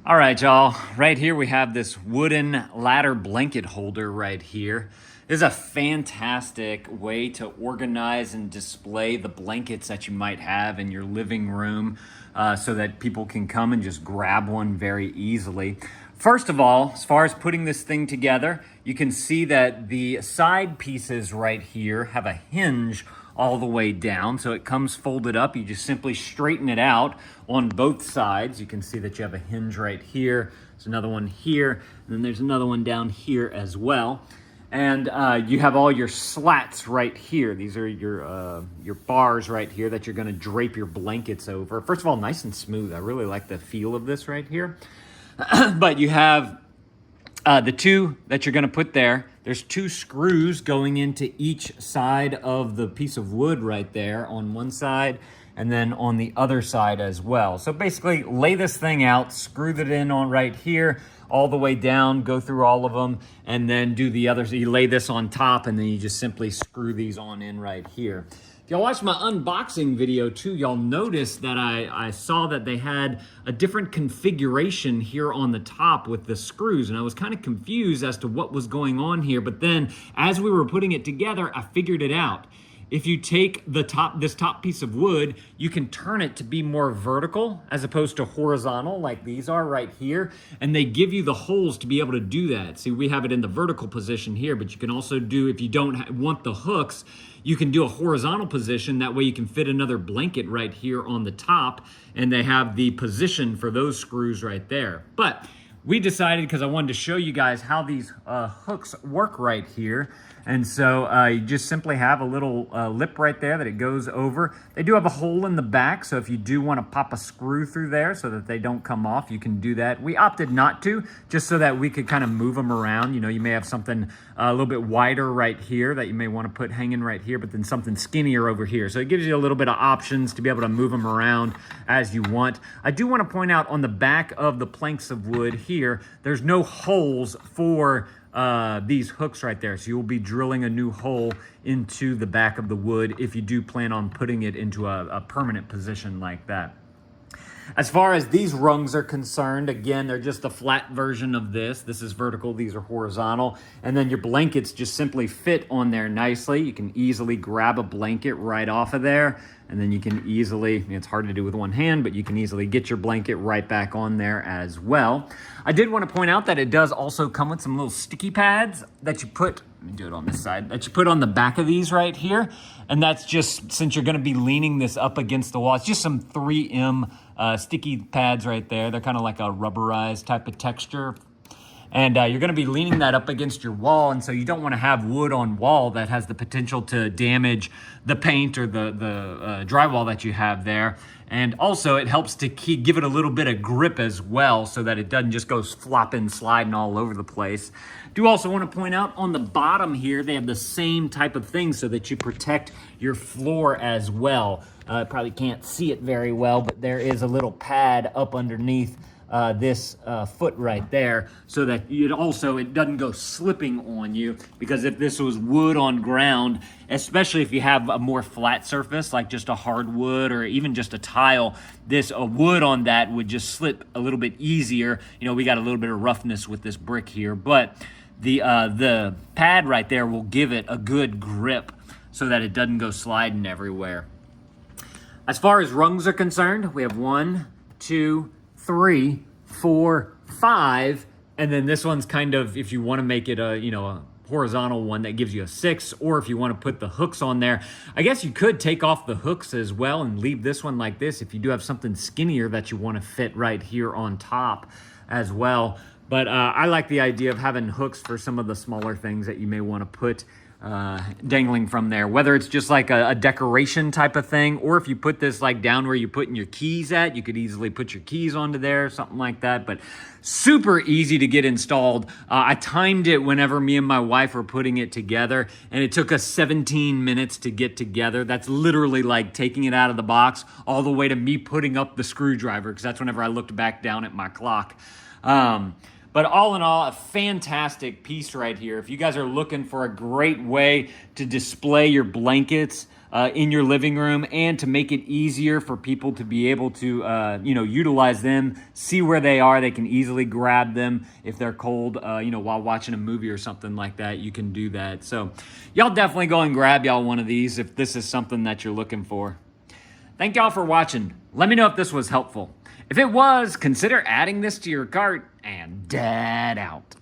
All right, y'all. Right here we have this wooden ladder blanket holder right here. This is a fantastic way to organize and display the blankets that you might have in your living room so that people can come and just grab one very easily. First of all, as far as putting this thing together, you can see that the side pieces right here have a hinge all the way down. So it comes folded up. You just simply straighten it out on both sides. You can see that you have a hinge right here. There's another one here. And then there's another one down here as well. And you have all your slats right here. These are your bars right here that you're gonna drape your blankets over. First of all, nice and smooth. I really like the feel of this right here. But you have the two that you're gonna put there. There's two screws going into each side of the piece of wood right there on one side and then on the other side as well. So basically lay this thing out, screw it in on right here, all the way down, go through all of them, and then do the others. So you lay this on top and then you just simply screw these on in right here. If y'all watched my unboxing video too, y'all noticed that I saw that they had a different configuration here on the top with the screws, and I was kind of confused as to what was going on here. But then as we were putting it together, I figured it out. If you take this top piece of wood, you can turn it to be more vertical as opposed to horizontal like these are right here. And they give you the holes to be able to do that. See, we have it in the vertical position here, but you can also do, if you don't want the hooks, you can do a horizontal position. That way you can fit another blanket right here on the top, and they have the position for those screws right there. But we decided, because I wanted to show you guys how these hooks work right here. And so you just simply have a little lip right there that it goes over. They do have a hole in the back, so if you do want to pop a screw through there so that they don't come off, you can do that. We opted not to, just so that we could kind of move them around. You know, you may have something a little bit wider right here that you may want to put hanging right here, but then something skinnier over here. So it gives you a little bit of options to be able to move them around as you want. I do want to point out on the back of the planks of wood here, there's no holes for these hooks right there. So you'll be drilling a new hole into the back of the wood if you do plan on putting it into a permanent position like that. As far as these rungs are concerned, again, they're just a flat version of this. This is vertical, these are horizontal. And then your blankets just simply fit on there nicely. You can easily grab a blanket right off of there. And then you can easily, it's hard to do with one hand, but you can easily get your blanket right back on there as well. I did want to point out that it does also come with some little sticky pads that you put, let me do it on this side, that you put on the back of these right here. And that's just, since you're going to be leaning this up against the wall, it's just some 3M sticky pads right there. They're kind of like a rubberized type of texture. And you're going to be leaning that up against your wall, and so you don't want to have wood on wall that has the potential to damage the paint or the drywall that you have there. And also it helps to give it a little bit of grip as well so that it doesn't just go flopping, sliding all over the place. Do also want to point out on the bottom here, they have the same type of thing so that you protect your floor as well. Probably can't see it very well, but there is a little pad up underneath this foot right there so that it doesn't go slipping on you, because if this was wood on ground, especially if you have a more flat surface like just a hardwood or even just a tile, this wood on that would just slip a little bit easier. You know, we got a little bit of roughness with this brick here, but the pad right there will give it a good grip so that it doesn't go sliding everywhere. As far as rungs are concerned, we have 1, 2, 3, 4, 5, and then this one's kind of, if you want to make it a horizontal one, that gives you a 6, or if you want to put the hooks on there, I guess you could take off the hooks as well and leave this one like this if you do have something skinnier that you want to fit right here on top as well. But I like the idea of having hooks for some of the smaller things that you may want to put dangling from there, whether it's just like a decoration type of thing, or if you put this like down where you're putting your keys at, you could easily put your keys onto there, something like that. But super easy to get installed. I timed it whenever me and my wife were putting it together, and it took us 17 minutes to get together. That's literally like taking it out of the box all the way to me putting up the screwdriver, because that's whenever I looked back down at my clock. But all in all, a fantastic piece right here. If you guys are looking for a great way to display your blankets, in your living room, and to make it easier for people to be able to, utilize them, see where they are. They can easily grab them if they're cold, while watching a movie or something like that. You can do that. So y'all definitely go and grab y'all one of these if this is something that you're looking for. Thank y'all for watching. Let me know if this was helpful. If it was, consider adding this to your cart, and dad out.